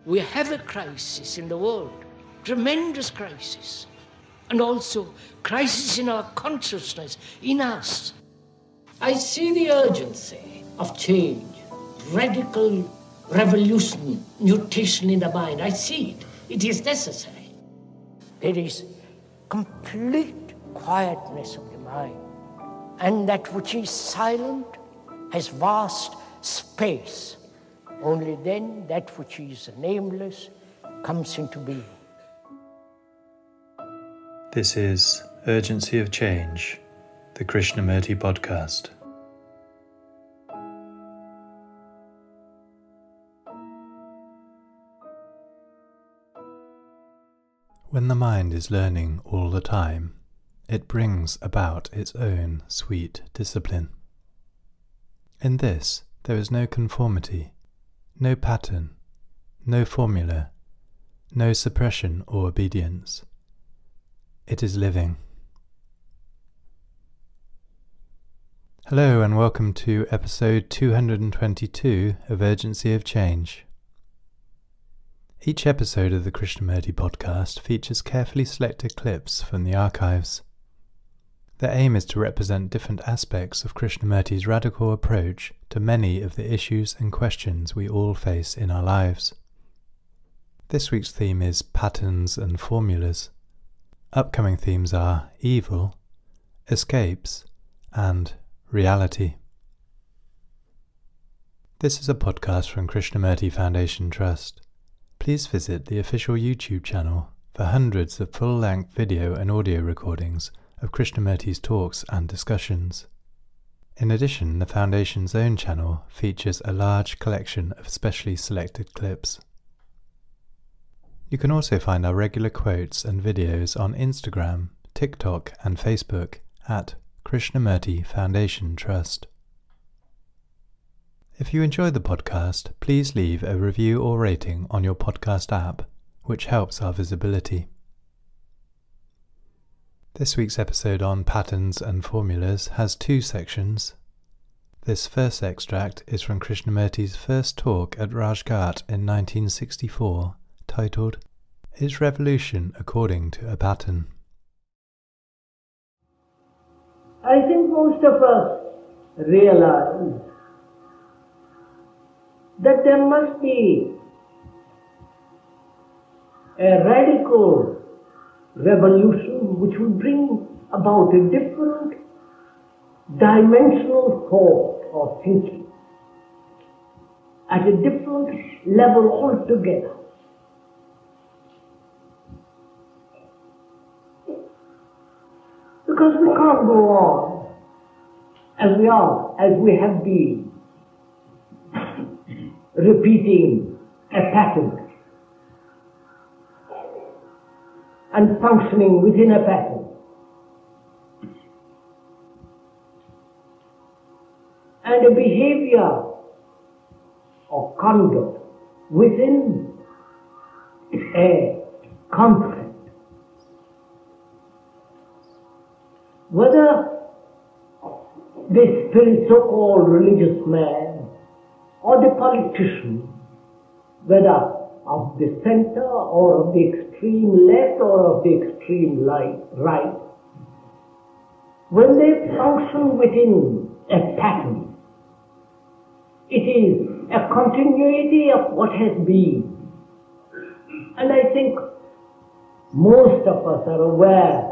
We have a crisis in the world, tremendous crisis, and also crisis in our consciousness, in us. I see the urgency of change, radical revolution, mutation in the mind. I see it. It is necessary. There is complete quietness of the mind, and that which is silent has vast space. Only then that which is nameless comes into being. This is Urgency of Change, the Krishnamurti podcast. When the mind is learning all the time, it brings about its own sweet discipline. In this, there is no conformity, no pattern, no formula, no suppression or obedience. It is living. Hello and welcome to episode 222 of Urgency of Change. Each episode of the Krishnamurti podcast features carefully selected clips from the archives. Their aim is to represent different aspects of Krishnamurti's radical approach to many of the issues and questions we all face in our lives. This week's theme is patterns and formulas. Upcoming themes are evil, escapes, and reality. This is a podcast from Krishnamurti Foundation Trust. Please visit the official YouTube channel for hundreds of full-length video and audio recordings of Krishnamurti's talks and discussions. In addition, the Foundation's own channel features a large collection of specially selected clips. You can also find our regular quotes and videos on Instagram, TikTok and Facebook at Krishnamurti Foundation Trust. If you enjoy the podcast, please leave a review or rating on your podcast app, which helps our visibility. This week's episode on patterns and formulas has two sections. This first extract is from Krishnamurti's first talk at Rajghat in 1964, titled, "Is Revolution According to a Pattern?" I think most of us realize that there must be a radical revolution which will bring about a different dimensional thought or thinking at a different level altogether. Because we can't go on as we are, as we have been, repeating a pattern and functioning within a pattern. And a behavior or conduct within a concept. Whether this so-called religious man or the politician, whether of the center or of the extreme left or of the extreme right, when they function within a pattern, it is a continuity of what has been. And I think most of us are aware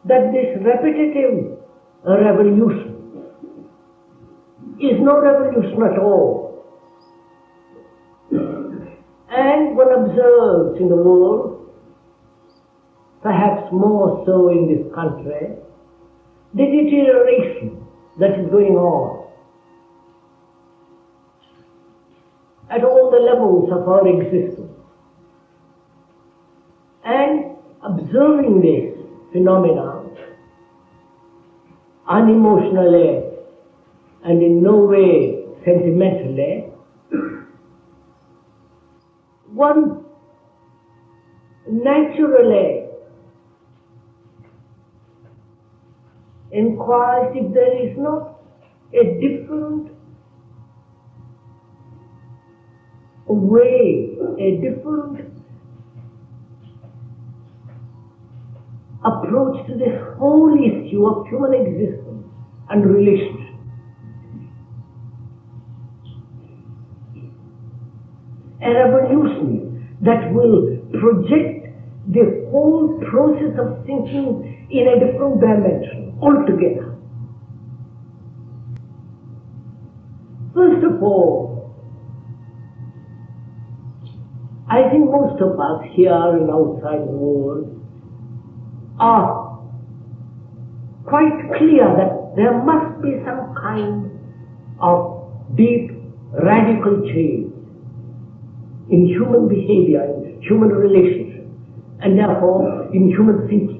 that this repetitive revolution is no revolution at all. And one observes in the world, perhaps more so in this country, the deterioration that is going on at all the levels of our existence. And observing this phenomena unemotionally and in no way sentimentally, one naturally inquires if there is not a different a way, a different approach to this whole issue of human existence and relationship. A revolution that will project the whole process of thinking in a different dimension altogether. First of all, I think most of us here and outside the world are quite clear that there must be some kind of deep, radical change in human behavior, in human relationship, and therefore in human thinking.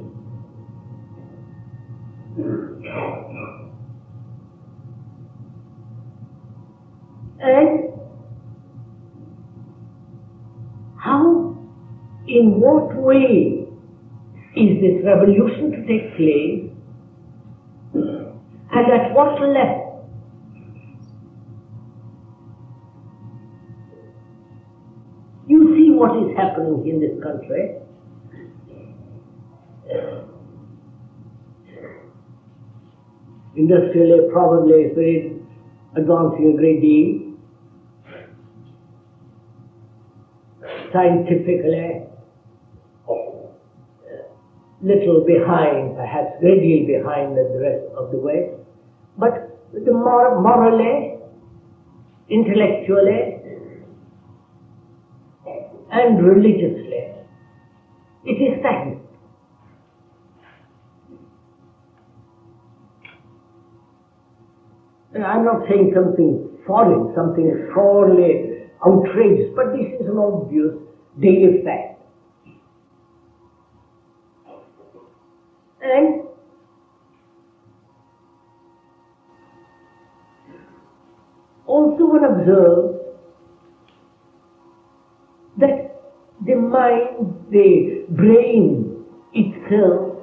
And how, in what way is this revolution to take place, and at what level? You see what is happening in this country. Industrially, probably it's very advancing a great deal. Scientifically, little behind, perhaps great deal behind the rest of the West. But morally, intellectually, and religiously, it is stagnant. And I'm not saying something foreign, something sorely outrageous, but this is an obvious daily fact. And also one observes that the mind, the brain itself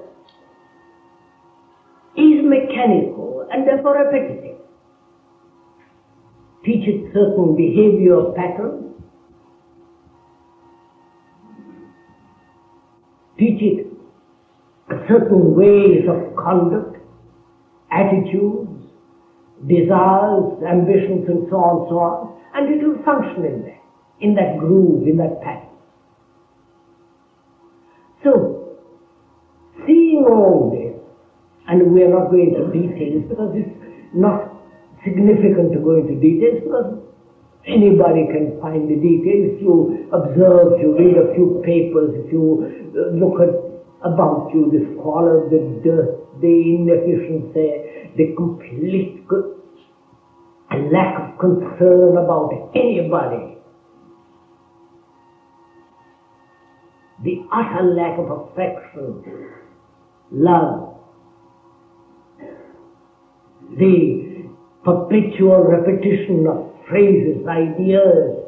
is mechanical and therefore repetitive. Teach it certain behavior patterns, teach it certain ways of conduct, attitudes, desires, ambitions, and so on, and it will function in that groove, in that pattern. So, seeing all this, and we are not going into details because it's not significant to go into details because anybody can find the details. If you observe, if you read a few papers, if you look at about you, the squalor, the dirt, the inefficiency, the complete lack of concern about anybody, the utter lack of affection, love, the perpetual repetition of phrases, ideas,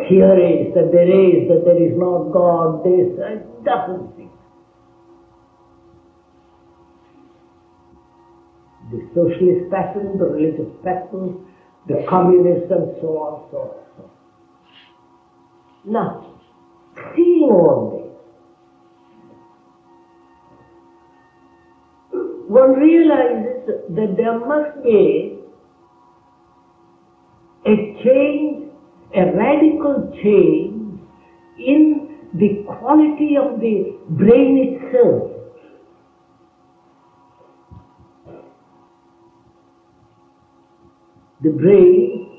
theories that there is not God, this, doesn't things. The socialist pattern, the religious pattern, the communist, and so on, so on, so on. Now, seeing all this, one realizes that there must be a change, a radical change in the quality of the brain itself. The brain,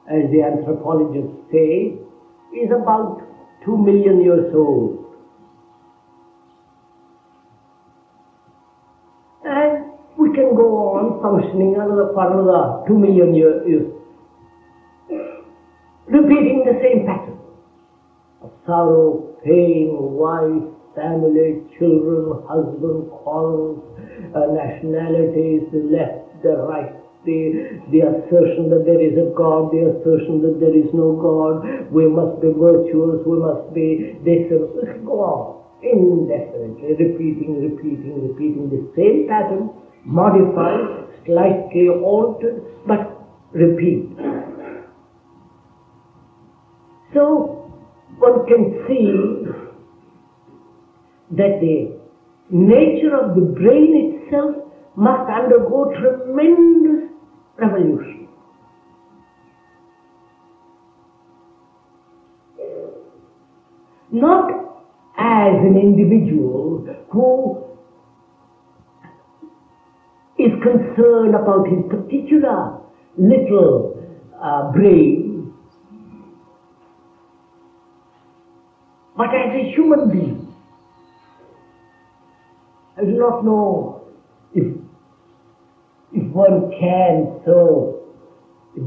as the anthropologists say, is about 2 million years old. And we can go on functioning for another 2 million years, repeating the same pattern of sorrow, pain, wife, family, children, husband, quarrels, nationalities, the left, the right, the assertion that there is a God, the assertion that there is no God, we must be virtuous, we must be this, and go on indefinitely, repeating the same pattern, modified, slightly altered, but repeat. So one can see that the nature of the brain itself must undergo tremendous revolution. Not as an individual who is concerned about his particular little brain, but as a human being. I do not know if one can so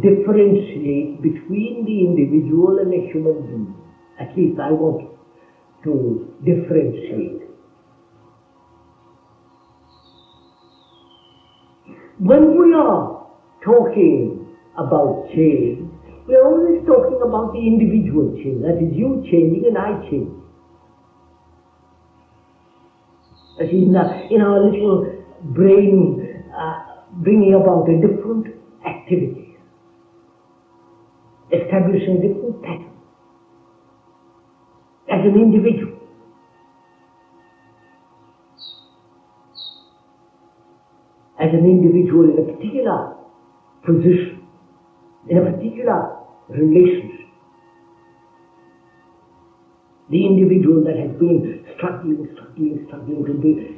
differentiate between the individual and a human being. At least I want to differentiate. When we are talking about change, we are always talking about the individual change. That is, you changing and I changing. That is, in our little brain, bringing about a different activities, establishing different patterns as an individual. As an individual in a particular position, in a particular relationship. The individual that has been struggling to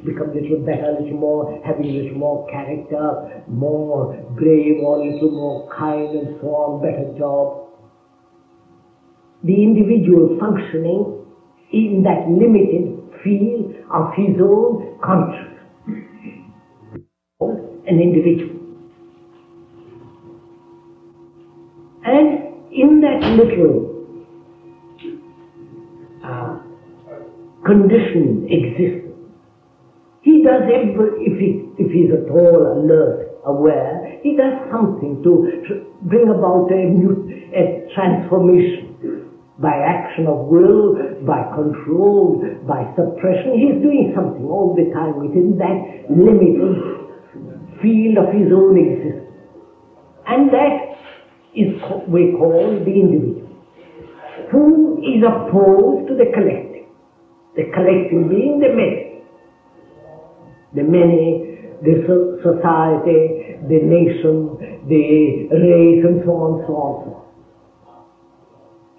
become a little better, a little more, having a little more character, more brave, or a little more kind and so on, better job. The individual functioning in that limited field of his own consciousness. An individual. And in that little conditioned existence, he does if he's at all alert, aware, he does something to bring about a transformation by action of will, by control, by suppression. He's doing something all the time within that limited field of his own existence. And that is we call the individual, who is opposed to the collective. The collective being the many, the society, the nation, the race, and so on, so on, so on.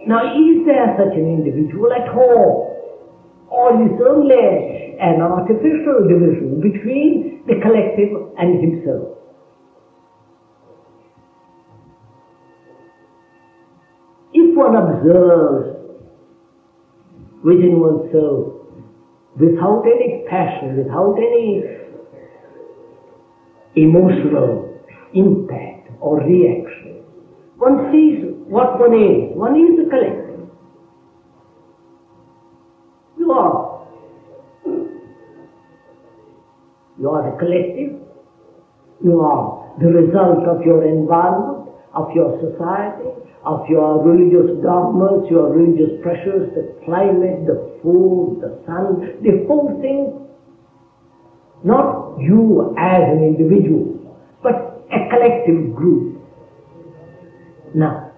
Now, is there such an individual at all? Or is only an artificial division between the collective and himself? If one observes within oneself, without any passion, without any emotional impact or reaction, one sees what one is. One is the collective. You are. You are the collective. You are the result of your environment, of your society, of your religious dogmas, your religious pressures, the climate, the food, the sun, the whole thing. Not you as an individual, but a collective group. Now,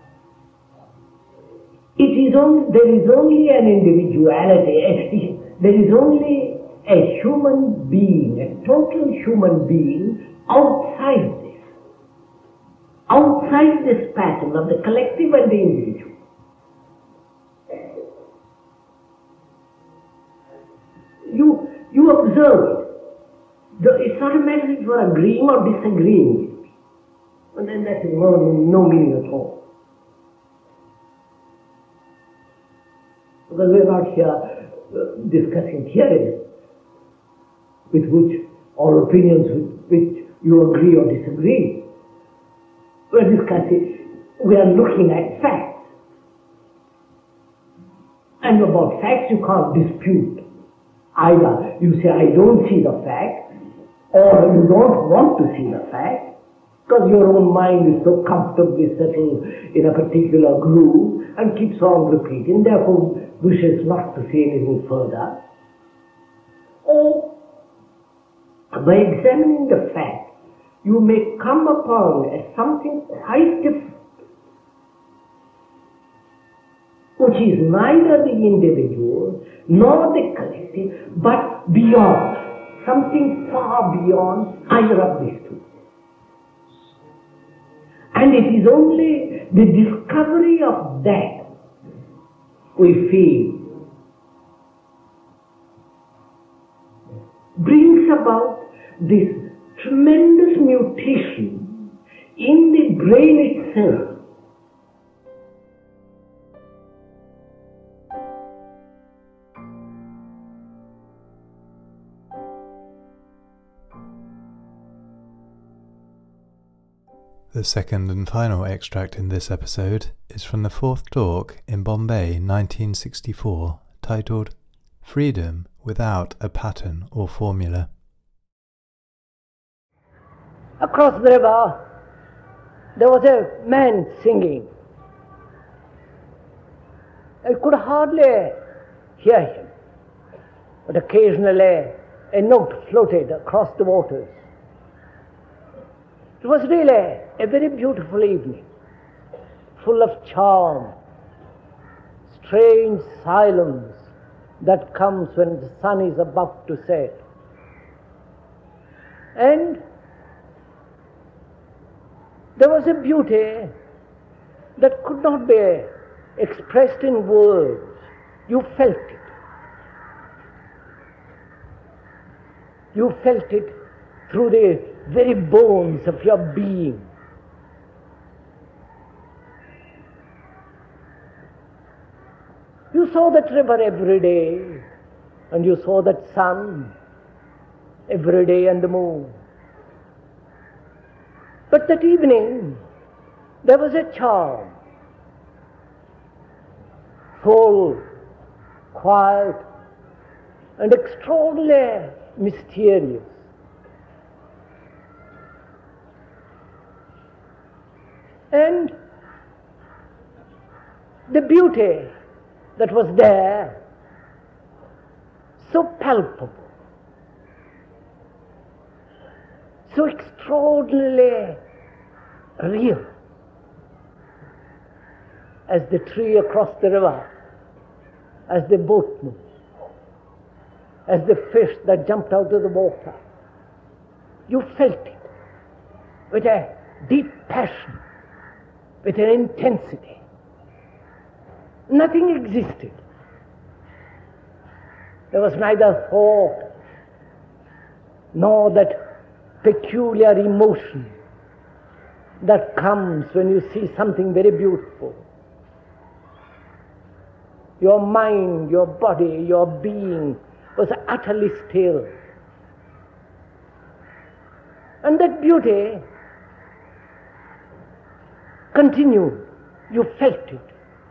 there is only an individuality, there is only a human being, a total human being outside this pattern of the collective and the individual. You observe it. It's not a matter if you are agreeing or disagreeing with it. And then that is no meaning at all. Because we are not here discussing theories with which, or opinions with which you agree or disagree. We are discussing, we are looking at facts. And about facts you can't dispute. Either you say, I don't see the fact, or you don't want to see the fact, because your own mind is so comfortably settled in a particular groove and keeps on repeating, therefore wishes not to see anything further. Or by examining the fact, you may come upon something quite different, which is neither the individual nor the collective, but beyond, something far beyond either of these two. And it is only the discovery of that we feel brings about this tremendous mutation in the brain itself. The second and final extract in this episode is from the fourth talk in Bombay 1964, titled Freedom Without a Pattern or Formula. Across the river, there was a man singing. I could hardly hear him, but occasionally a note floated across the waters. It was really a very beautiful evening, full of charm, strange silence that comes when the sun is about to set. And there was a beauty that could not be expressed in words. You felt it. You felt it through the very bones of your being. You saw that river every day, and you saw that sun every day and the moon. But that evening, there was a charm, full, quiet, and extraordinarily mysterious. And the beauty that was there, so palpable, so extraordinarily real, as the tree across the river, as the boatman, as the fish that jumped out of the water. You felt it with a deep passion, with an intensity. Nothing existed. There was neither thought nor that peculiar emotion that comes when you see something very beautiful. Your mind, your body, your being was utterly still. And that beauty continued. You felt it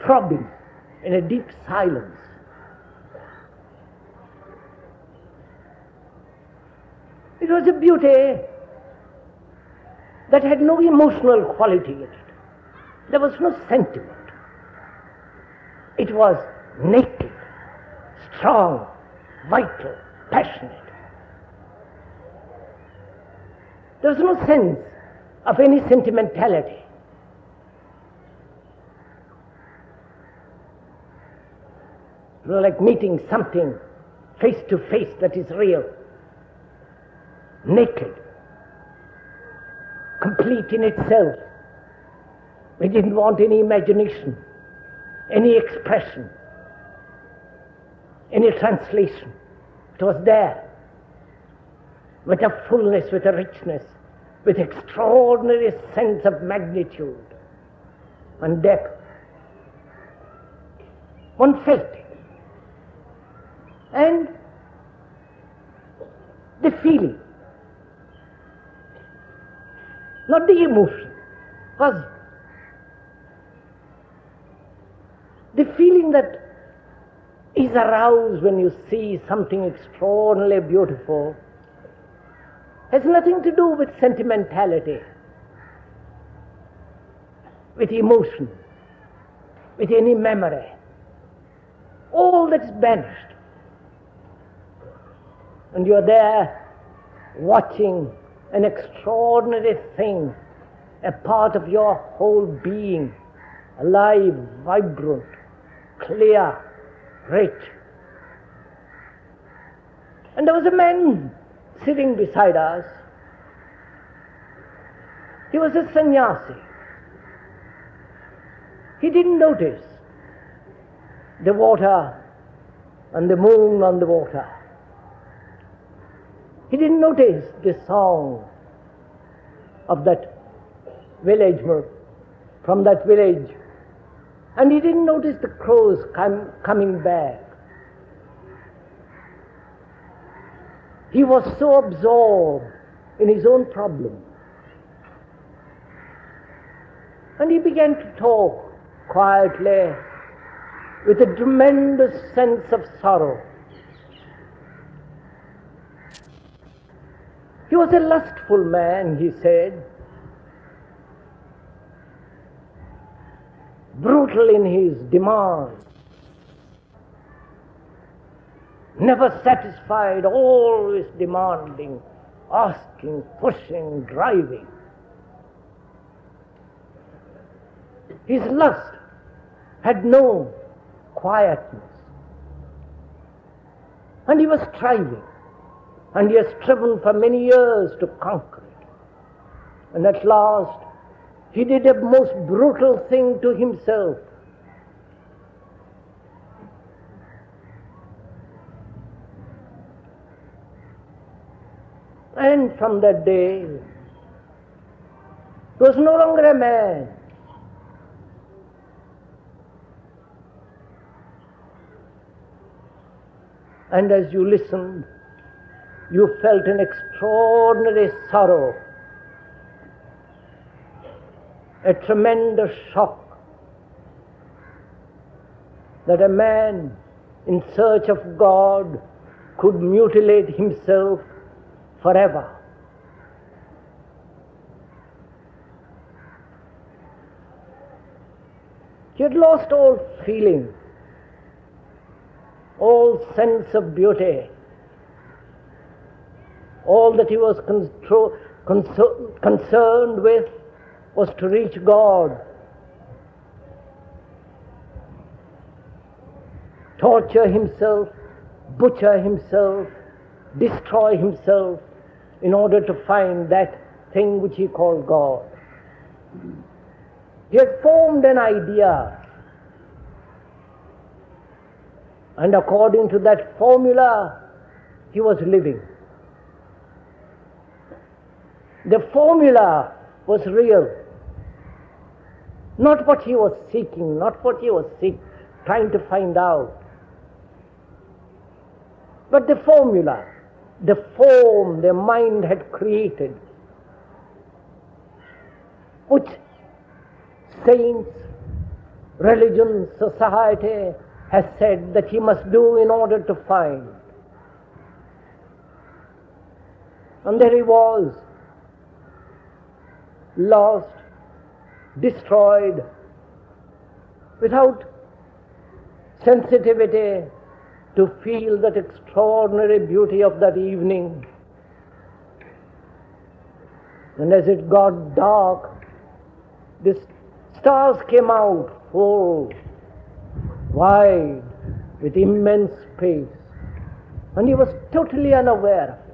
throbbing in a deep silence. It was a beauty that had no emotional quality in it. There was no sentiment. It was naked, strong, vital, passionate. There was no sense of any sentimentality. It was like meeting something face to face that is real, naked, complete in itself. We didn't want any imagination, any expression, any translation. It was there, with a fullness, with a richness, with extraordinary sense of magnitude and depth. One felt it. And the feeling, not the emotion, was the feeling that is aroused when you see something extraordinarily beautiful, has nothing to do with sentimentality, with emotion, with any memory. All that's banished. And you're there watching an extraordinary thing, a part of your whole being, alive, vibrant, clear, rich. And there was a man sitting beside us. He was a sannyasi. He didn't notice the water and the moon on the water. He didn't notice the song of that village from that village. And he didn't notice the crows coming back. He was so absorbed in his own problem. And he began to talk quietly with a tremendous sense of sorrow. He was a lustful man, he said, brutal in his demands, never satisfied, always demanding, asking, pushing, driving. His lust had no quietness. And he was striving. And he has striven for many years to conquer it. And at last, he did a most brutal thing to himself. And from that day, he was no longer a man. And as you listened, you felt an extraordinary sorrow, a tremendous shock that a man in search of God could mutilate himself forever. He had lost all feeling, all sense of beauty. All that he was concerned with was to reach God, torture himself, butcher himself, destroy himself in order to find that thing which he called God. He had formed an idea, and according to that formula, he was living. The formula was real. Not what he was seeking, not what he was trying to find out. But the formula, the form the mind had created, which saints, religion, society has said that he must do in order to find. And there he was, lost, destroyed, without sensitivity to feel that extraordinary beauty of that evening. And as it got dark, the stars came out full, wide, with immense space, and he was totally unaware of it.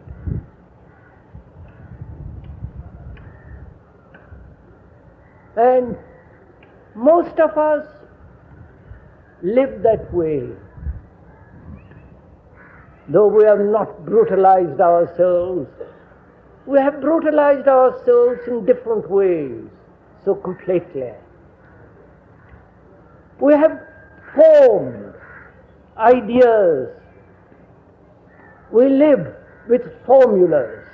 And most of us live that way, though we have not brutalized ourselves. We have brutalized ourselves in different ways, so completely. We have formed ideas. We live with formulas.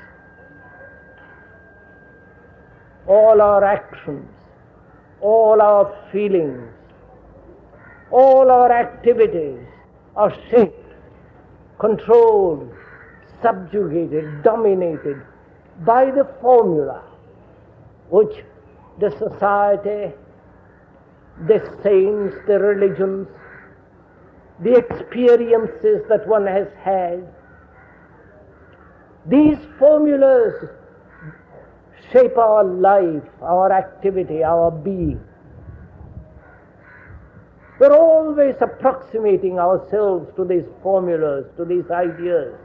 All our actions, all our feelings, all our activities are shaped, controlled, subjugated, dominated by the formula which the society, the saints, the religions, the experiences that one has had, these formulas shape our life, our activity, our being. We're always approximating ourselves to these formulas, to these ideas,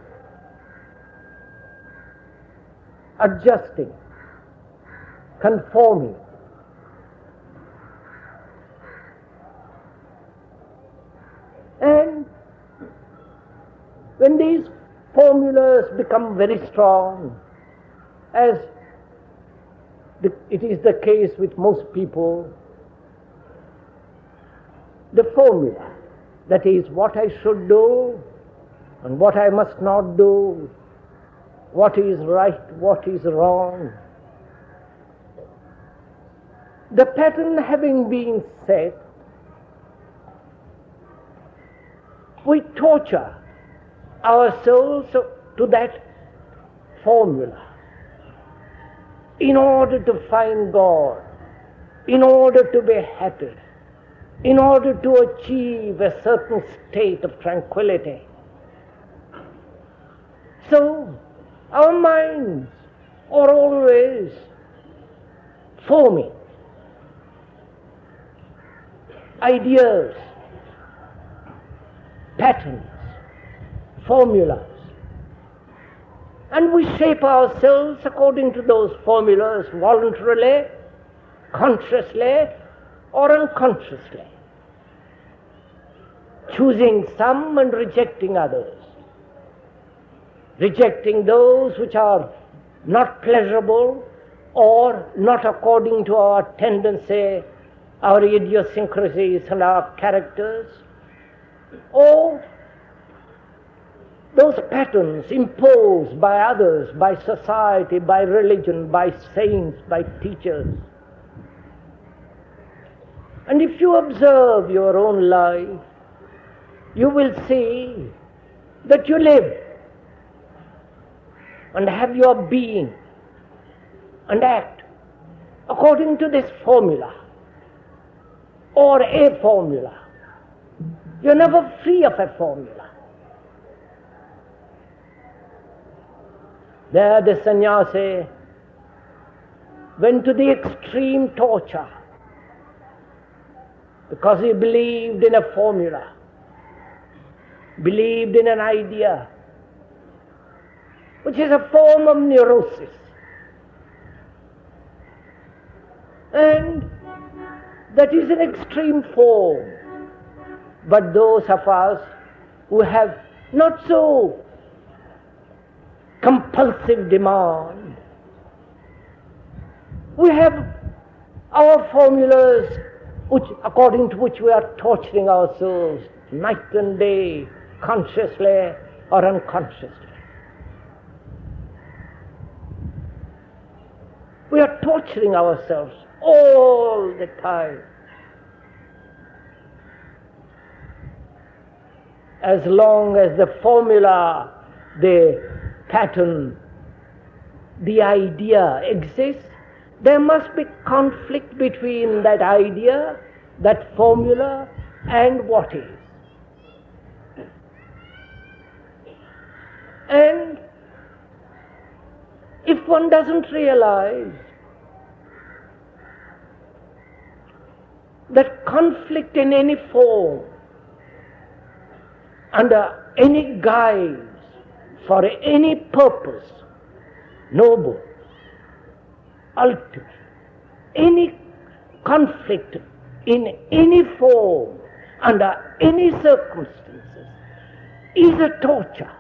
adjusting, conforming. And when these formulas become very strong, as it is the case with most people, the formula, that is what I should do and what I must not do, what is right, what is wrong, the pattern having been set, we torture ourselves to that formula in order to find God, in order to be happy, in order to achieve a certain state of tranquility. So our minds are always forming ideas, patterns, formulas, and we shape ourselves according to those formulas voluntarily, consciously, or unconsciously, choosing some and rejecting others, rejecting those which are not pleasurable or not according to our tendency, our idiosyncrasies and our characters, or those patterns imposed by others, by society, by religion, by saints, by teachers. And if you observe your own life, you will see that you live and have your being and act according to this formula or a formula. You're never free of a formula. There the sannyasi went to the extreme torture because he believed in a formula, believed in an idea, which is a form of neurosis. And that is an extreme form. But those of us who have not so compulsive demand, we have our formulas according to which we are torturing ourselves night and day, consciously or unconsciously. We are torturing ourselves all the time. As long as the formula, the pattern, the idea exists, there must be conflict between that idea, that formula, and what is. And if one doesn't realize that conflict in any form, under any guise, for any purpose, noble, ultimate, any conflict in any form, under any circumstances, is a torture.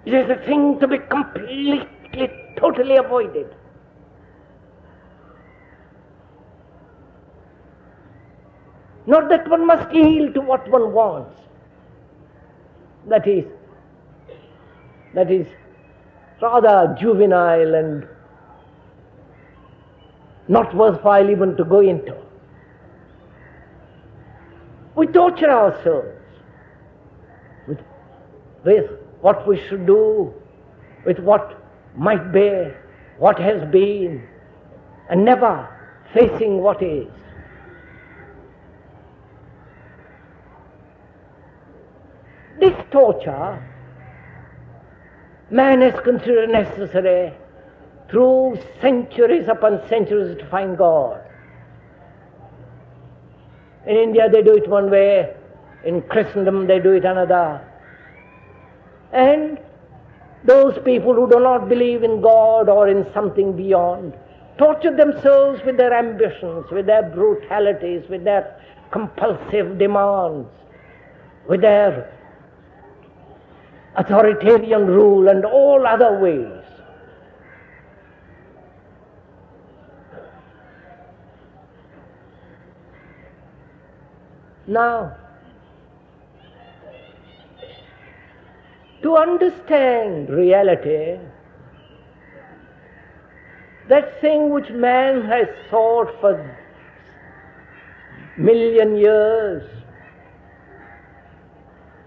It is a thing to be completely, totally avoided. Not that one must yield to what one wants. That is rather juvenile and not worthwhile even to go into. We torture ourselves with what we should do, with what might be, what has been, and never facing what is. This torture man has considered necessary through centuries upon centuries to find God. In India they do it one way, in Christendom they do it another. And those people who do not believe in God or in something beyond torture themselves with their ambitions, with their brutalities, with their compulsive demands, with their authoritarian rule and all other ways. Now, to understand reality, that thing which man has sought for million years,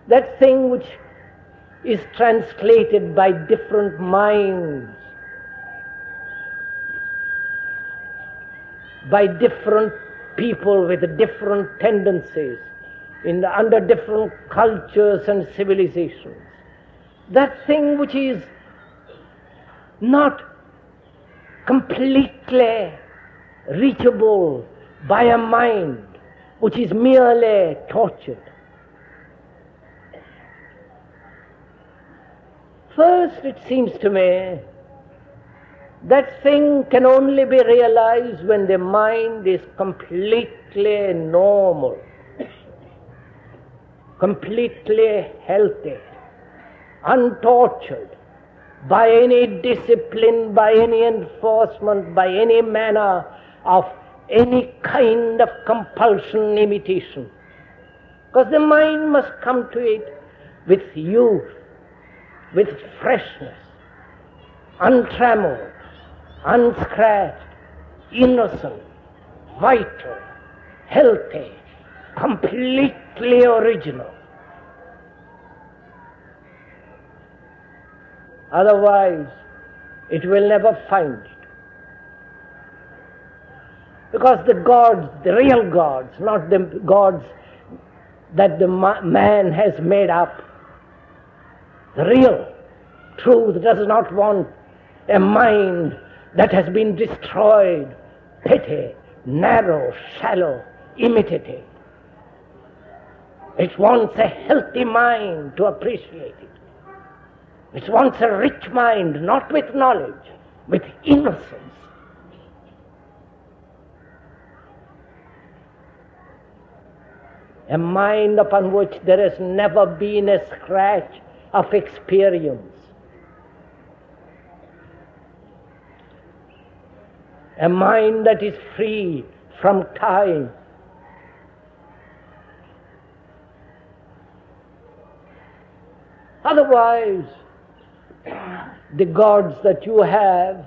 that thing which is translated by different minds, by different people with different tendencies, under different cultures and civilizations. That thing which is not completely reachable by a mind, which is merely tortured. First, it seems to me, that thing can only be realized when the mind is completely normal, completely healthy, untortured by any discipline, by any enforcement, by any manner of any kind of compulsion, imitation. Because the mind must come to it with youth, with freshness, untrammeled, unscratched, innocent, vital, healthy, completely original. Otherwise, it will never find it. Because the gods, the real gods, not the gods that the man has made up, the real truth does not want a mind that has been destroyed, petty, narrow, shallow, imitative. It wants a healthy mind to appreciate it. It wants a rich mind, not with knowledge, with innocence. A mind upon which there has never been a scratch of experience. A mind that is free from time. Otherwise, the gods that you have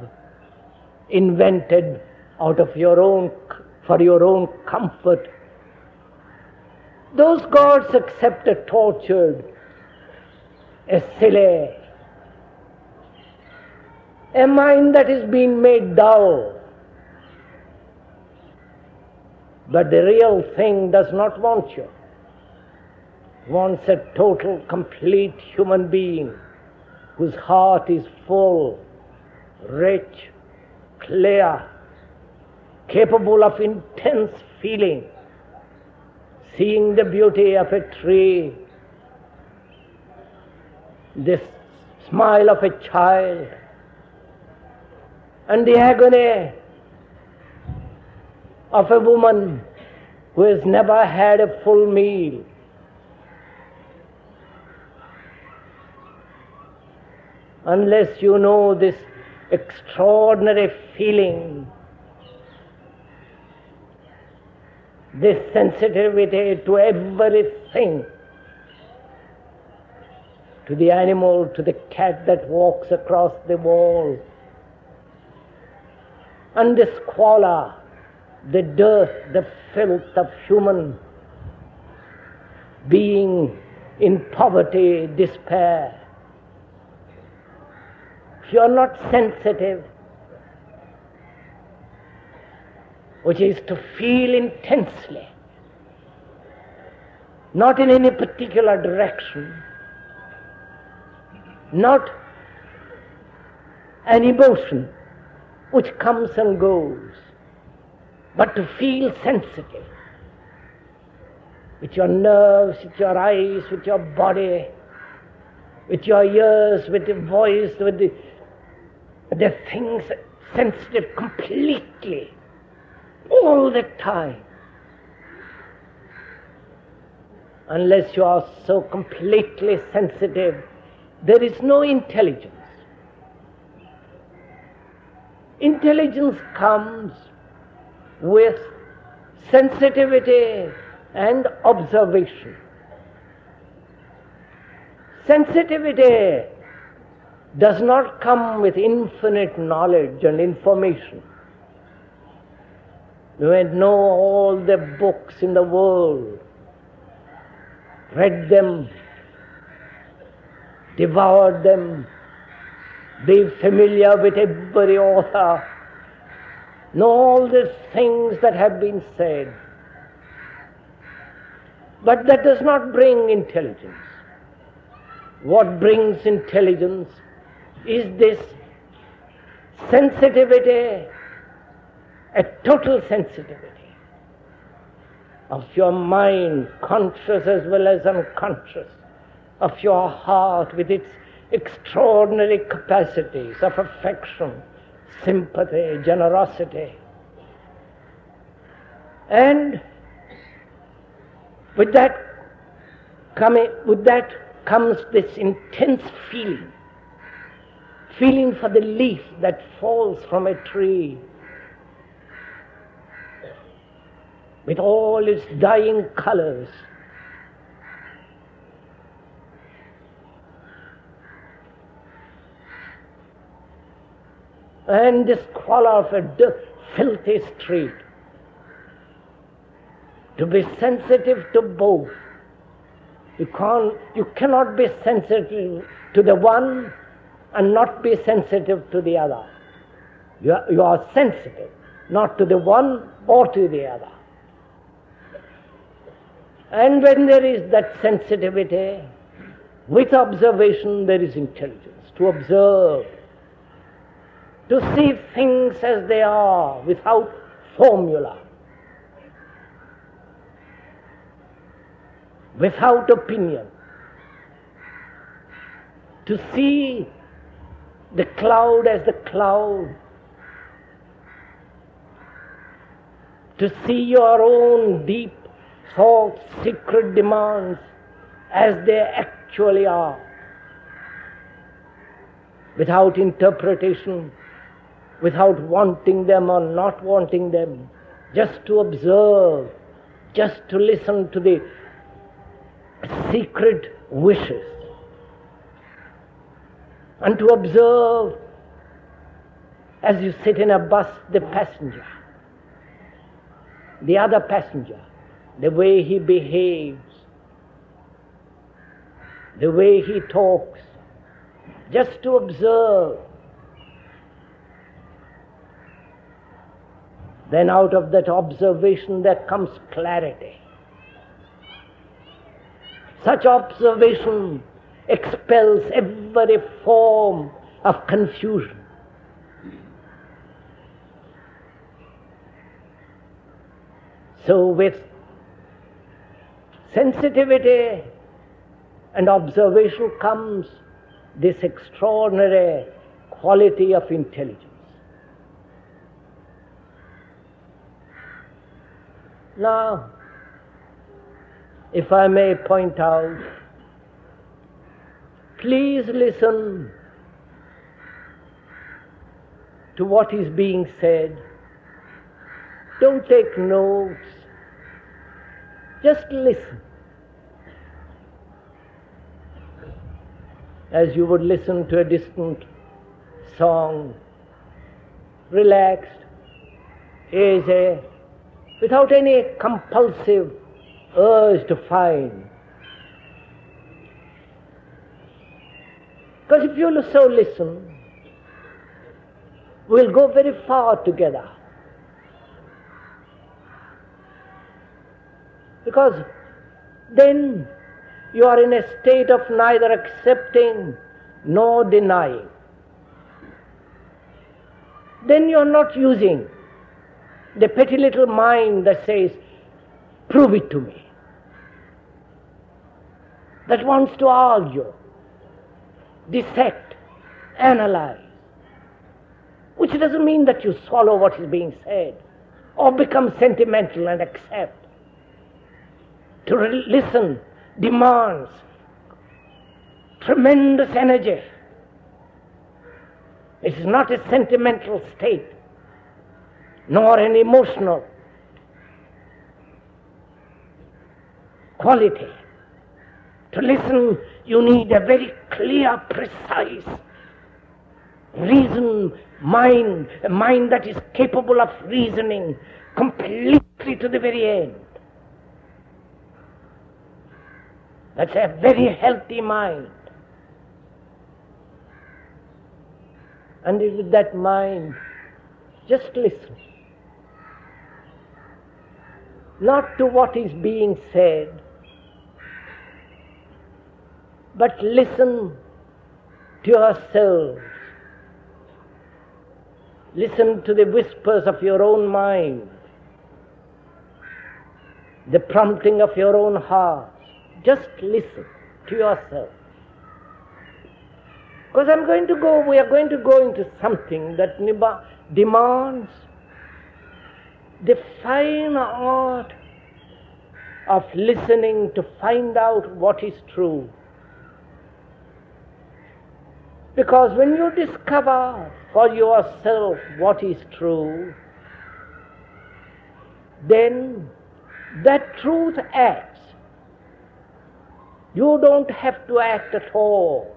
invented out of your own, for your own comfort, those gods accept a tortured, a silly, a mind that is being made dull. But the real thing does not want you. It wants a total, complete human being whose heart is full, rich, clear, capable of intense feeling, seeing the beauty of a tree, the smile of a child, and the agony of a woman who has never had a full meal. Unless you know this extraordinary feeling, this sensitivity to everything, to the animal, to the cat that walks across the wall, and the squalor, the dirt, the filth of human being in poverty, despair. If you are not sensitive, which is to feel intensely, not in any particular direction, not an emotion which comes and goes, but to feel sensitive, with your nerves, with your eyes, with your body, with your ears, with the voice, with the things sensitive completely, all the time. Unless you are so completely sensitive, there is no intelligence. Intelligence comes with sensitivity and observation. Sensitivity does not come with infinite knowledge and information. You may know all the books in the world, read them, devoured them, be familiar with every author, know all the things that have been said. But that does not bring intelligence. What brings intelligence is this sensitivity, a total sensitivity of your mind, conscious as well as unconscious, of your heart with its extraordinary capacities of affection, sympathy, generosity. And with that comes this intense feeling for the leaf that falls from a tree, with all its dying colors. And the squalor of a filthy street. To be sensitive to both. You cannot be sensitive to the one and not be sensitive to the other. You are sensitive, not to the one or to the other. And when there is that sensitivity, with observation there is intelligence. To observe, to see things as they are without formula, without opinion, to see the cloud as the cloud, to see your own deep thoughts, secret demands as they actually are, without interpretation, without wanting them or not wanting them, just to observe, just to listen to the secret wishes, and to observe as you sit in a bus the passenger, the other passenger, the way he behaves, the way he talks, just to observe. Then out of that observation there comes clarity. Such observation expels every form of confusion. So with sensitivity and observation comes this extraordinary quality of intelligence. Now, if I may point out, please listen to what is being said. Don't take notes. Just listen. As you would listen to a distant song, relaxed, easy, without any compulsive urge to find. Because if you so listen, we'll go very far together. Because then you are in a state of neither accepting nor denying. Then you are not using the petty little mind that says, prove it to me. that wants to argue, dissect, analyze, which doesn't mean that you swallow what is being said or become sentimental and accept. To listen demands tremendous energy. It is not a sentimental state, nor an emotional quality. To listen, you need a very clear, precise mind, a mind that is capable of reasoning completely to the very end. That's a very healthy mind. And with that mind, just listen. Not to what is being said, but listen to yourselves. Listen to the whispers of your own mind, the prompting of your own heart. Just listen to yourself. Because we are going to go into something that demands the fine art of listening to find out what is true. Because when you discover for yourself what is true, then that truth acts. You don't have to act at all.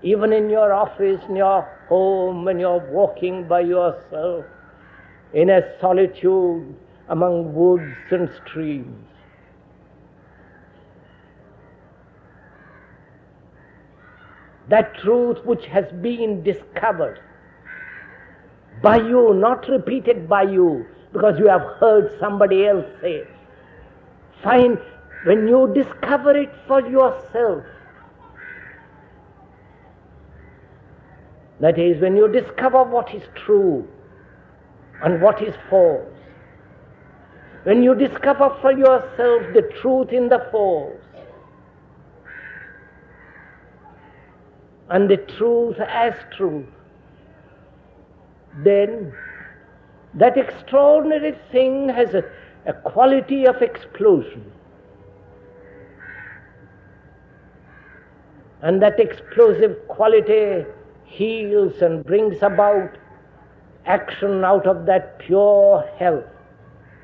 Even in your office, in your home, when you're walking by yourself, in a solitude among woods and streams. That truth which has been discovered by you, not repeated by you, because you have heard somebody else say it. Find, when you discover it for yourself, that is, when you discover what is true and what is false, when you discover for yourself the truth in the false, and the truth as truth, then that extraordinary thing has a quality of explosion. And that explosive quality heals and brings about action out of that pure health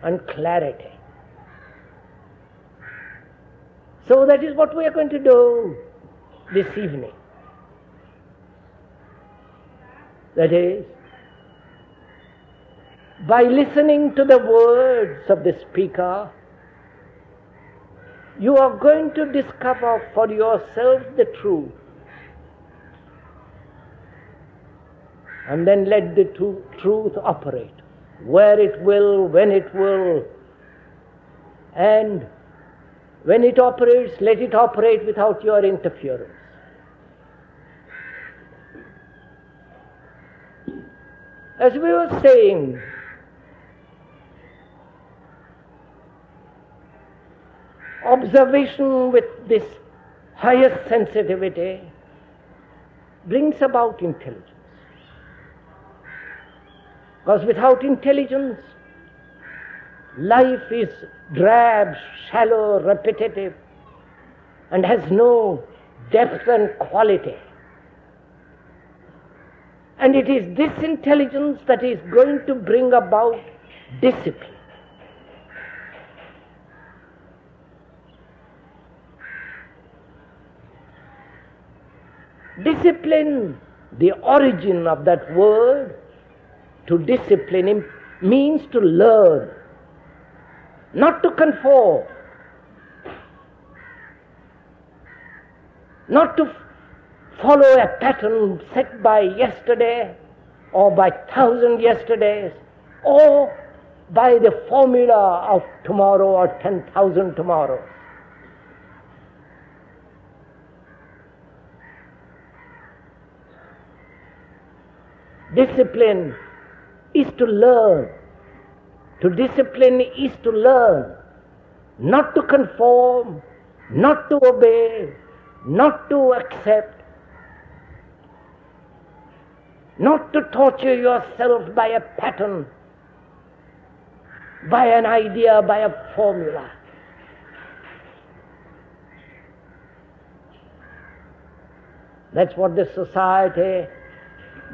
and clarity. So that is what we are going to do this evening. That is, by listening to the words of the speaker, you are going to discover for yourself the truth. And then let the truth operate, where it will, when it will. And when it operates, let it operate without your interference. As we were saying, observation with this highest sensitivity brings about intelligence. Because without intelligence, life is drab, shallow, repetitive, and has no depth and quality. And it is this intelligence that is going to bring about discipline. Discipline, the origin of that word, to discipline means to learn, not to conform, not to follow a pattern set by yesterday or by 1,000 yesterdays or by the formula of tomorrow or 10,000 tomorrows. Discipline is to learn. To discipline is to learn, not to conform, not to obey, not to accept, not to torture yourself by a pattern, by an idea, by a formula. That's what the society,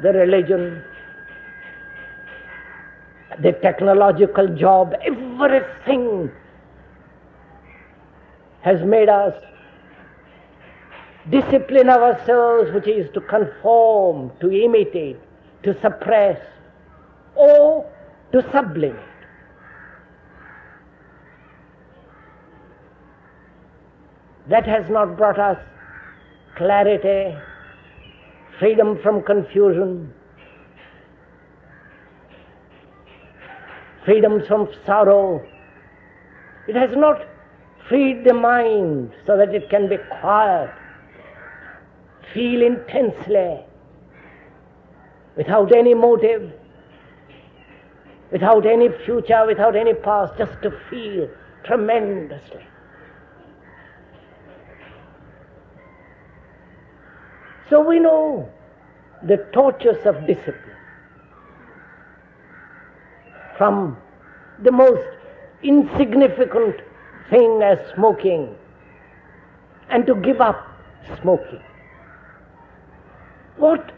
the religion, the technological job, everything has made us discipline ourselves, which is to conform, to imitate, to suppress, or to sublimate. That has not brought us clarity, freedom from confusion, freedom from sorrow. It has not freed the mind so that it can be quiet, feel intensely, without any motive, without any future, without any past, just to feel tremendously. So we know the tortures of discipline, from the most insignificant thing as smoking, and to give up smoking. What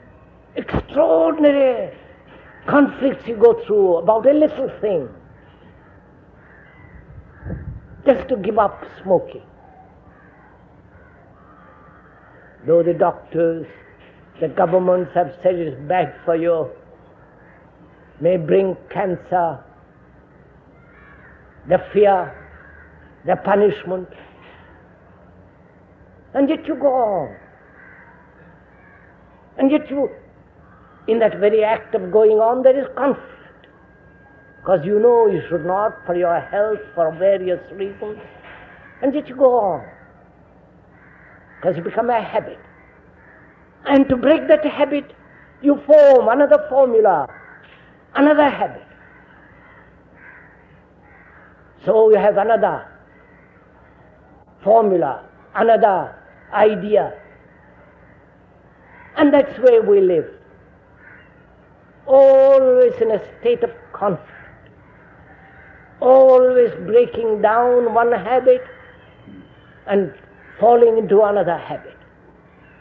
extraordinary conflicts you go through about a little thing, just to give up smoking. Though the doctors, the governments have said it's bad for you, may bring cancer, the fear, the punishment, and yet you go on. And yet you, in that very act of going on, there is conflict. Because you know you should not, for your health, for various reasons, and yet you go on. Because you become a habit. And to break that habit, you form another formula, another habit. So you have another formula, another idea. And that's where we live. Always in a state of conflict. Always breaking down one habit and falling into another habit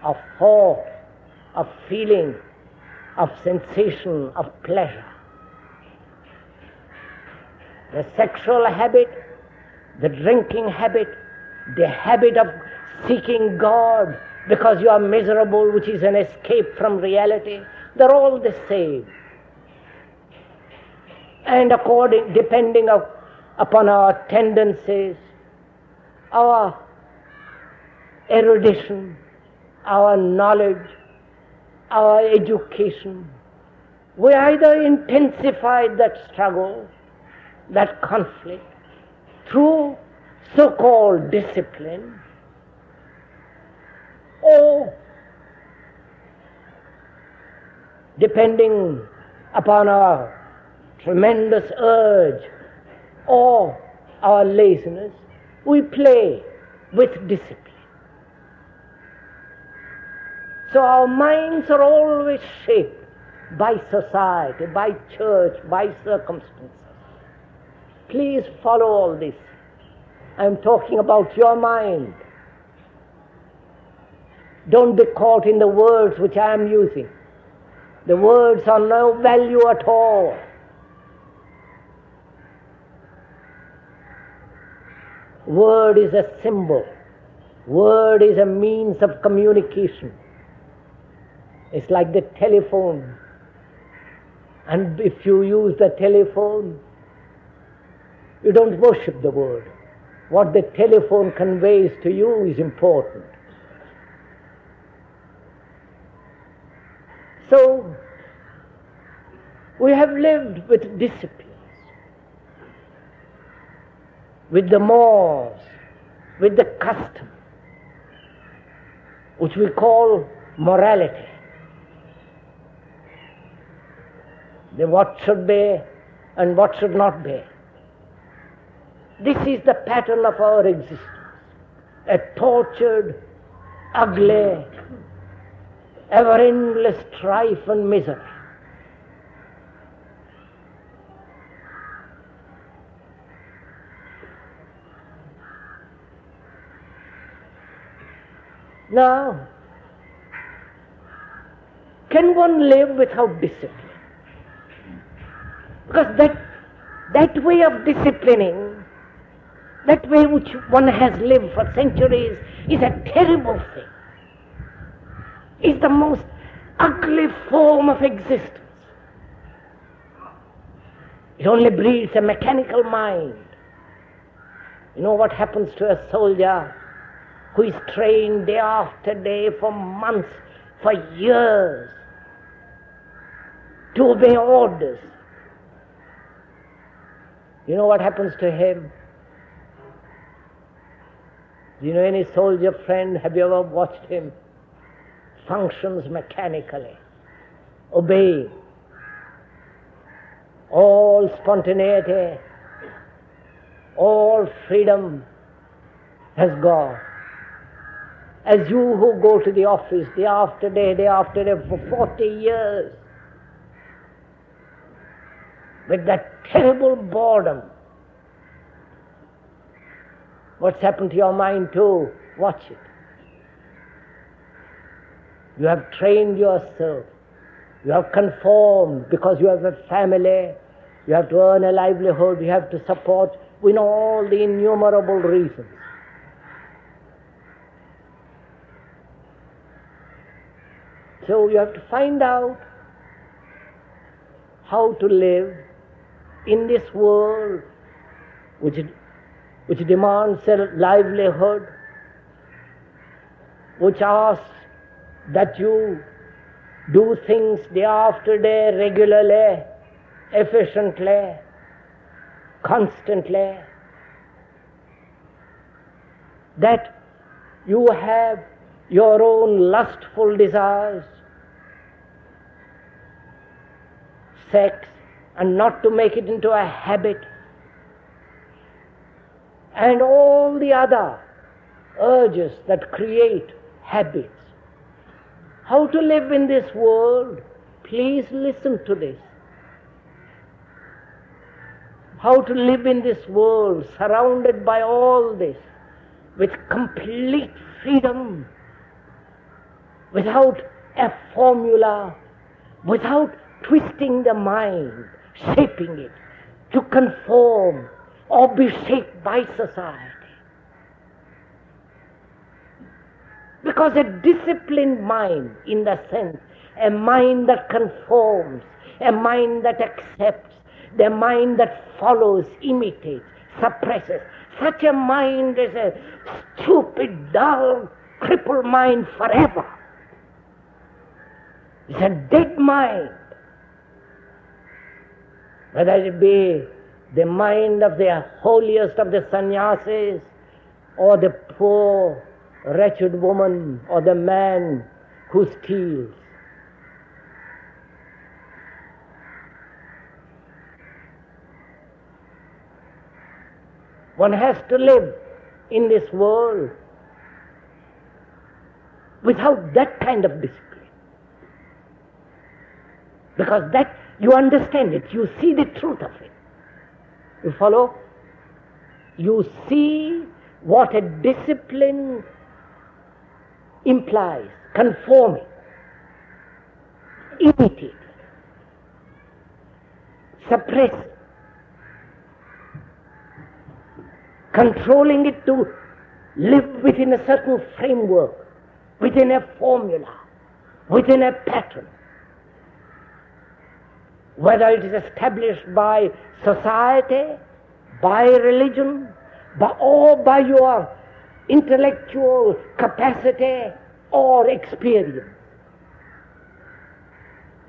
of thought, of feeling, of sensation, of pleasure. The sexual habit, the drinking habit, the habit of seeking God because you are miserable, which is an escape from reality, they're all the same. And depending upon our tendencies, our erudition, our knowledge, our education, we either intensify that struggle, that conflict, through so-called discipline, or depending upon our tremendous urge or our laziness, we play with discipline. So our minds are always shaped by society, by church, by circumstances. Please follow all this. I'm talking about your mind. Don't be caught in the words which I am using. The words are no value at all. Word is a symbol. Word is a means of communication. It's like the telephone. And if you use the telephone, you don't worship the word. What the telephone conveys to you is important. So, we have lived with disciplines, with the mores, with the custom, which we call morality. The what should be and what should not be. This is the pattern of our existence. a tortured, ugly, ever-endless strife and misery. Now, can one live without discipline? Because that way of disciplining, that way which one has lived for centuries, is a terrible thing. It's the most ugly form of existence. It only breeds a mechanical mind. You know what happens to a soldier who is trained day after day for months, for years, to obey orders? You know what happens to him? Do you know any soldier friend? Have you ever watched him? Functions mechanically, obeying. All spontaneity, all freedom has gone. As you who go to the office day after day for 40 years, with that terrible boredom, what's happened to your mind too? Watch it. You have trained yourself. You have conformed because you have a family. You have to earn a livelihood. You have to support. We know all the innumerable reasons. So you have to find out how to live in this world which demands a livelihood, which asks that you do things day after day, regularly, efficiently, constantly, that you have your own lustful desires, sex, and not to make it into a habit, and all the other urges that create habits. How to live in this world? Please listen to this. How to live in this world surrounded by all this with complete freedom, without a formula, without twisting the mind, shaping it to conform or be shaped by society. Because a disciplined mind, in the sense, a mind that conforms, a mind that accepts, the mind that follows, imitates, suppresses, such a mind is a stupid, dull, crippled mind forever. It's a dead mind. Whether it be the mind of the holiest of the sannyasis, or the poor, wretched woman, or the man who steals. One has to live in this world without that kind of discipline. Because that, you understand it, you see the truth of it. You follow? You see what a discipline implies: conforming, imitating, suppressing, controlling it to live within a certain framework, within a formula, within a pattern. Whether it is established by society, by religion, or by your intellectual capacity or experience.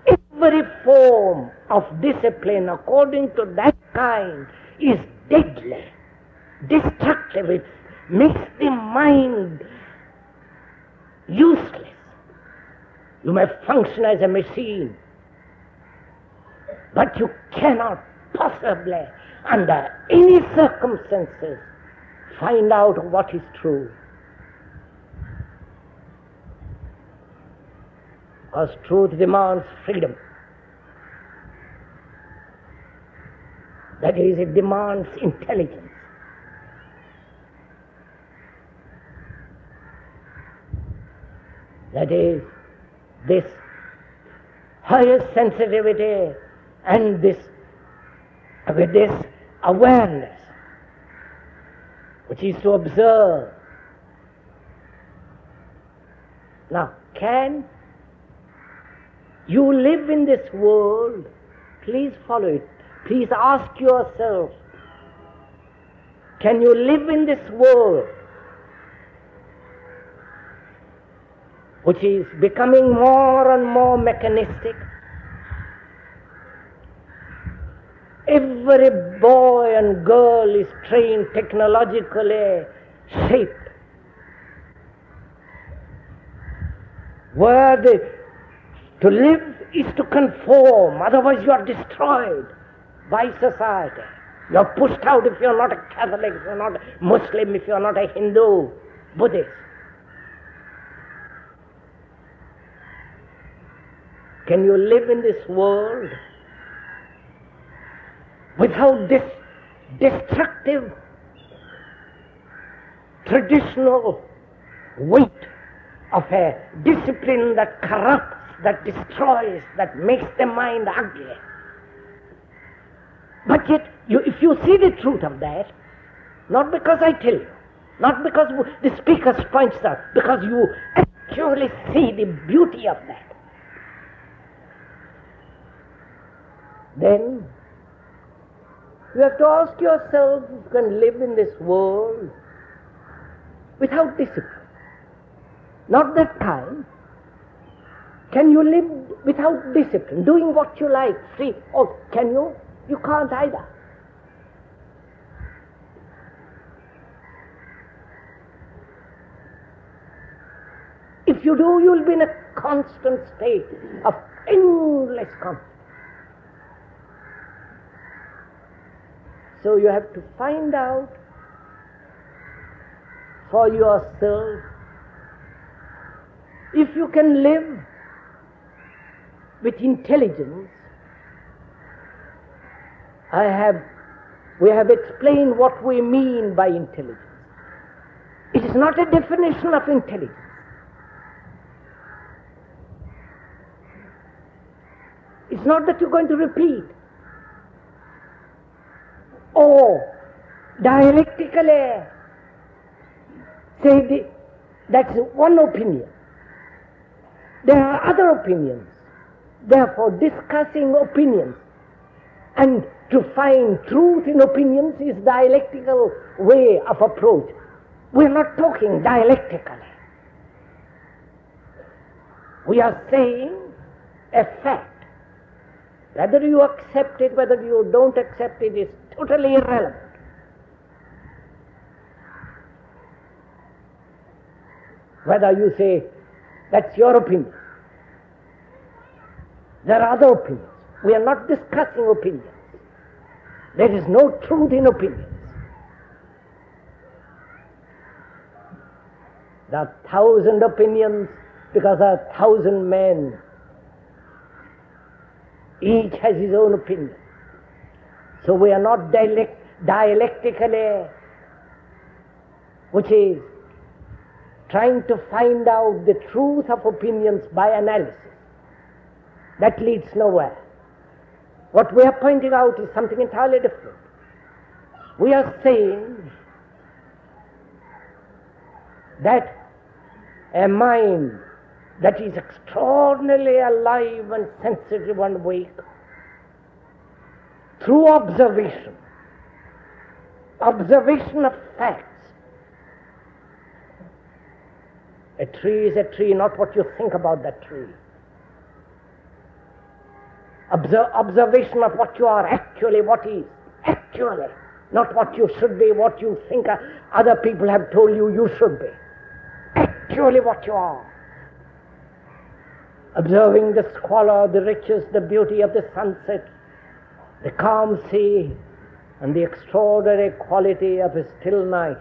Every form of discipline according to that kind is deadly, destructive. It makes the mind useless. You may function as a machine, but you cannot possibly, under any circumstances, find out what is true. Because truth demands freedom. That is, it demands intelligence. That is, this higher sensitivity and with this awareness, which is to observe. Now, can you live in this world? Please follow it. Please ask yourself, can you live in this world which is becoming more and more mechanistic? Every boy and girl is trained, technologically shaped, where to live is to conform, otherwise you are destroyed by society. You are pushed out if you are not a Catholic, if you are not a Muslim, if you are not a Hindu, Buddhist. Can you live in this world without this destructive, traditional weight of a discipline that corrupts, that destroys, that makes the mind ugly? But yet, if you see the truth of that, not because I tell you, not because the speaker points out, because you actually see the beauty of that, then you have to ask yourself if you can live in this world without discipline. Not that kind. Can you live without discipline, doing what you like, free? Or can you? You can't either. If you do, you will be in a constant state of endless conflict. So you have to find out for yourself if you can live with intelligence. We have explained what we mean by intelligence. It is not a definition of intelligence. It's not that you're going to repeat or dialectically say that's one opinion. There are other opinions. Therefore, discussing opinions and to find truth in opinions is dialectical way of approach. We are not talking dialectically. We are saying a fact. Whether you accept it, whether you don't accept it is totally irrelevant. Whether you say, that's your opinion. There are other opinions. We are not discussing opinions. There is no truth in opinions. There are 1,000 opinions because there are 1,000 men. Each has his own opinion. So we are not dialectically, which is trying to find out the truth of opinions by analysis. That leads nowhere. What we are pointing out is something entirely different. We are saying that a mind that is extraordinarily alive and sensitive and awake, through observation of facts. A tree is a tree, not what you think about that tree. Observation of what you are actually, what is actually, not what you should be, what you think other people have told you you should be. Actually what you are. Observing the squalor, the riches, the beauty of the sunset, the calm sea, and the extraordinary quality of a still night.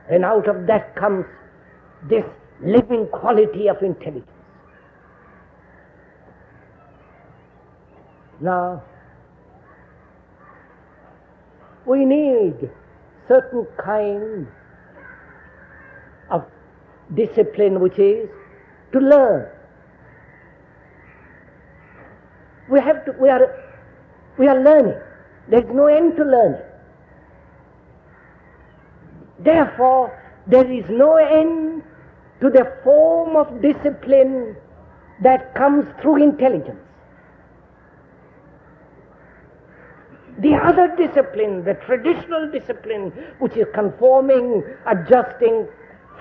And out of that comes this living quality of intelligence. Now, we need certain kind of discipline, which is to learn. We are learning. There is no end to learning. Therefore, there is no end to the form of discipline that comes through intelligence. The other discipline, the traditional discipline, which is conforming, adjusting,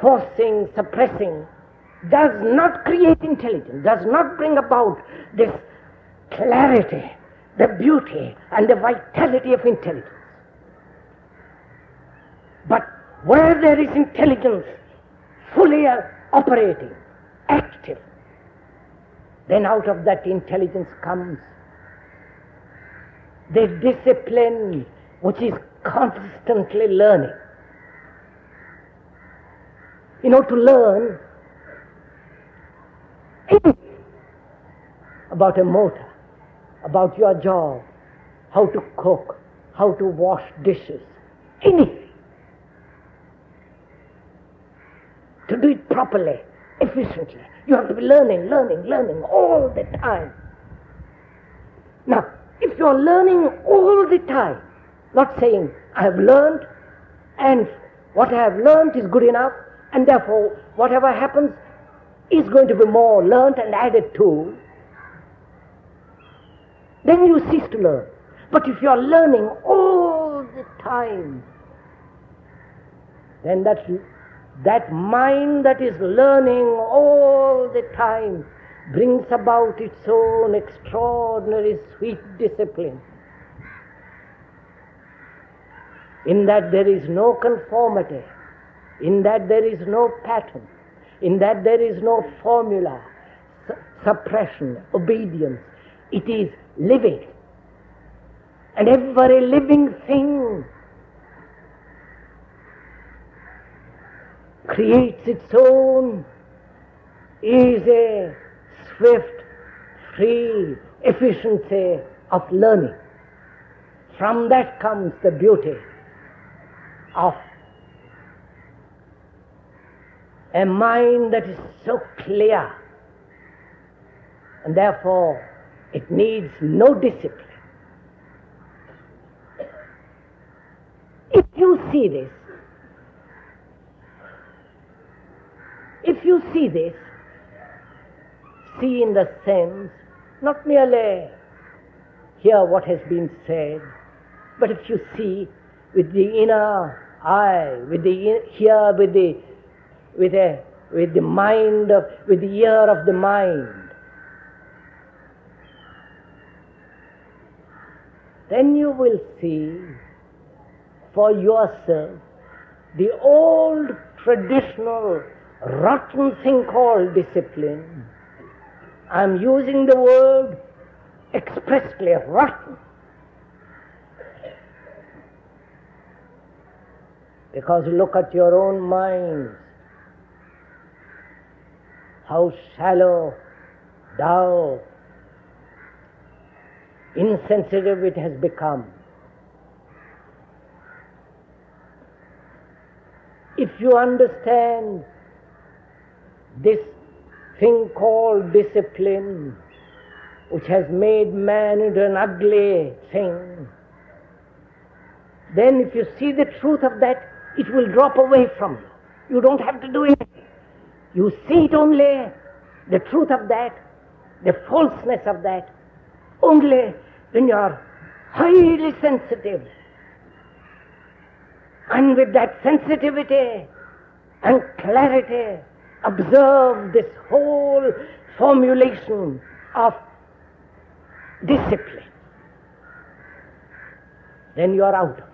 forcing, suppressing, does not create intelligence, does not bring about this clarity, the beauty and the vitality of intelligence. But where there is intelligence fully operating, active, then out of that intelligence comes the discipline which is constantly learning. To learn anything about a motor, about your job, how to cook, how to wash dishes, anything. To do it properly, efficiently, you have to be learning all the time. Now, if you are learning all the time, not saying, I have learned, and what I have learned is good enough, and therefore whatever happens is going to be more learned and added to, then you cease to learn. But if you are learning all the time, then that mind that is learning all the time brings about its own extraordinary sweet discipline, in that there is no conformity, in that there is no pattern, in that there is no formula, suppression, obedience. It is living. And every living thing creates its own easy, swift, free efficiency of learning. From that comes the beauty of a mind that is so clear, and therefore it needs no discipline. If you see this, see in the sense, not merely hear what has been said, but if you see with the inner eye, with the ear of the mind, then you will see for yourself the old traditional rotten thing called discipline. I am using the word expressly, rotten, because look at your own minds, how shallow, dull, insensitive it has become. If you understand this thing called discipline, which has made man into an ugly thing, then if you see the truth of that, it will drop away from you. You don't have to do anything. You see it only, the truth of that, the falseness of that, only when you are highly sensitive. And with that sensitivity and clarity, observe this whole formulation of discipline. Then you are out of it.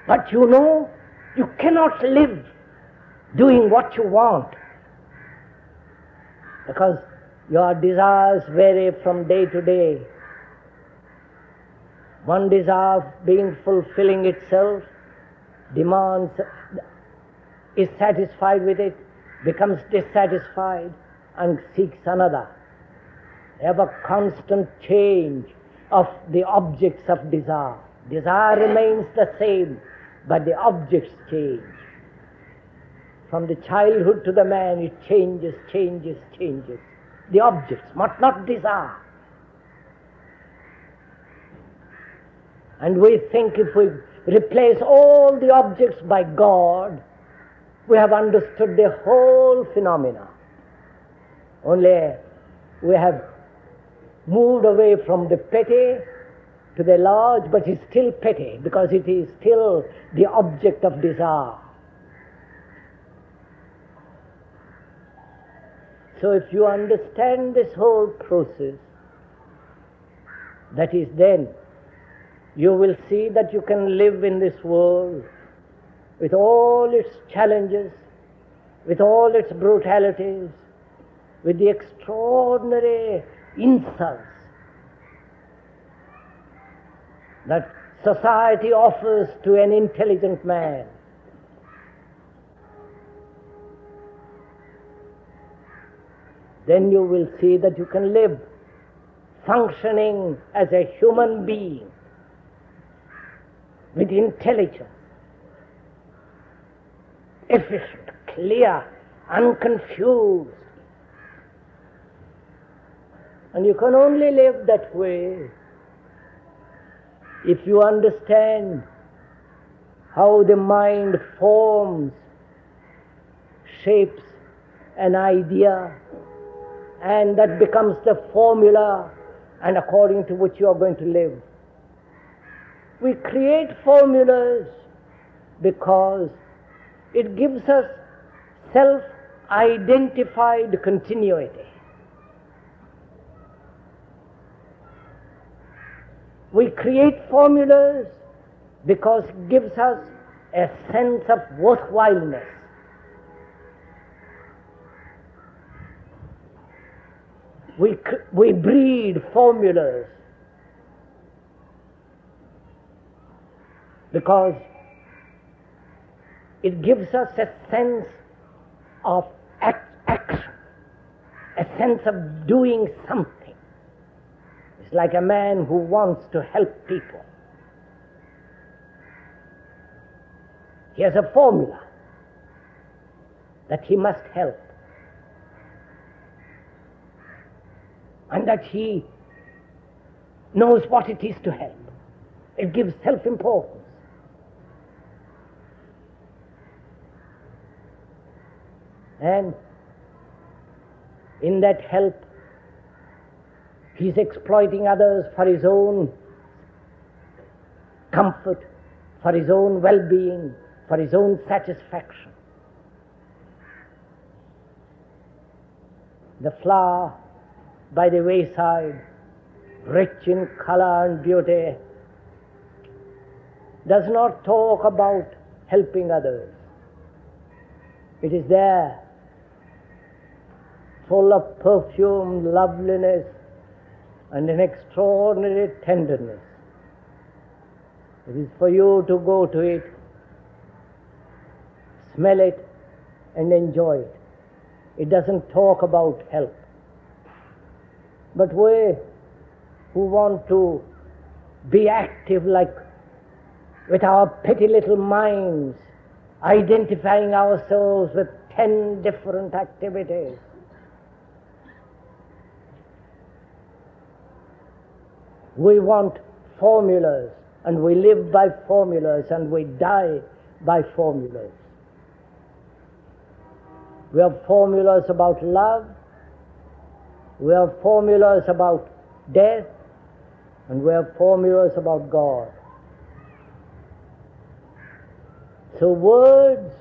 But you cannot live doing what you want, because your desires vary from day to day. One desire being fulfilling itself demands is satisfied with it, becomes dissatisfied, and seeks another. They have a constant change of the objects of desire. Desire remains the same, but the objects change. From the childhood to the man, it changes. The objects, not desire. And we think if we replace all the objects by God, we have understood the whole phenomena. Only we have moved away from the petty to the large, but it's still petty because it is still the object of desire. So if you understand this whole process, that is then you will see that you can live in this world with all its challenges, with all its brutalities, with the extraordinary insults that society offers to an intelligent man. Then you will see that you can live functioning as a human being with intelligence, efficient, clear, unconfused. And you can only live that way if you understand how the mind forms, shapes an idea, and that becomes the formula and according to which you are going to live. We create formulas because it gives us self-identified continuity. We create formulas because it gives us a sense of worthwhileness. We breed formulas because it gives us a sense of action, a sense of doing something. It's like a man who wants to help people. He has a formula that he must help, and that he knows what it is to help. It gives self-importance. And in that help, he's exploiting others for his own comfort, for his own well-being, for his own satisfaction. The flower by the wayside, rich in color and beauty, does not talk about helping others. It is there, full of perfume, loveliness, and an extraordinary tenderness. It is for you to go to it, smell it, and enjoy it. It doesn't talk about help. But we who want to be active, like with our petty little minds, identifying ourselves with 10 different activities, we want formulas, and we live by formulas, and we die by formulas. We have formulas about love, we have formulas about death, and we have formulas about God. So words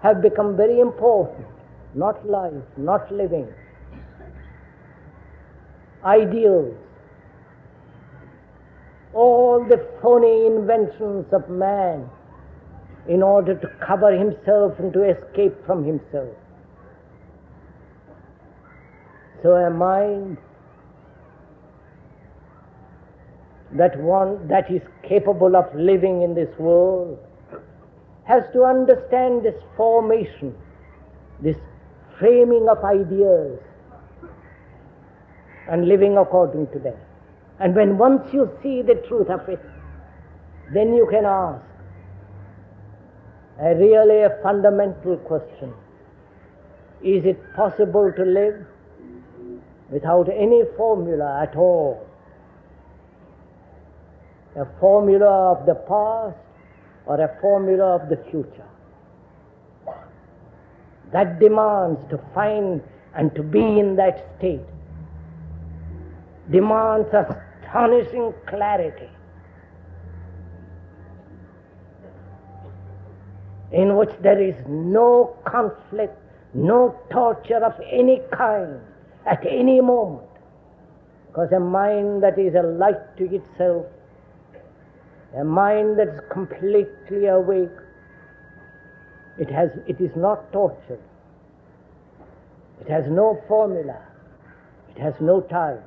have become very important, not life, not living. Ideals, all the phony inventions of man in order to cover himself and to escape from himself. So a mind that is capable of living in this world has to understand this formation, this framing of ideas, and living according to them. And when once you see the truth of it, then you can ask a fundamental question. Is it possible to live without any formula at all? A formula of the past or a formula of the future? That demands to find and to be in that state, demands astonishing clarity, in which there is no conflict, no torture of any kind at any moment, because a mind that is a light to itself, a mind that is completely awake, it is not tortured. It has no formula. It has no time.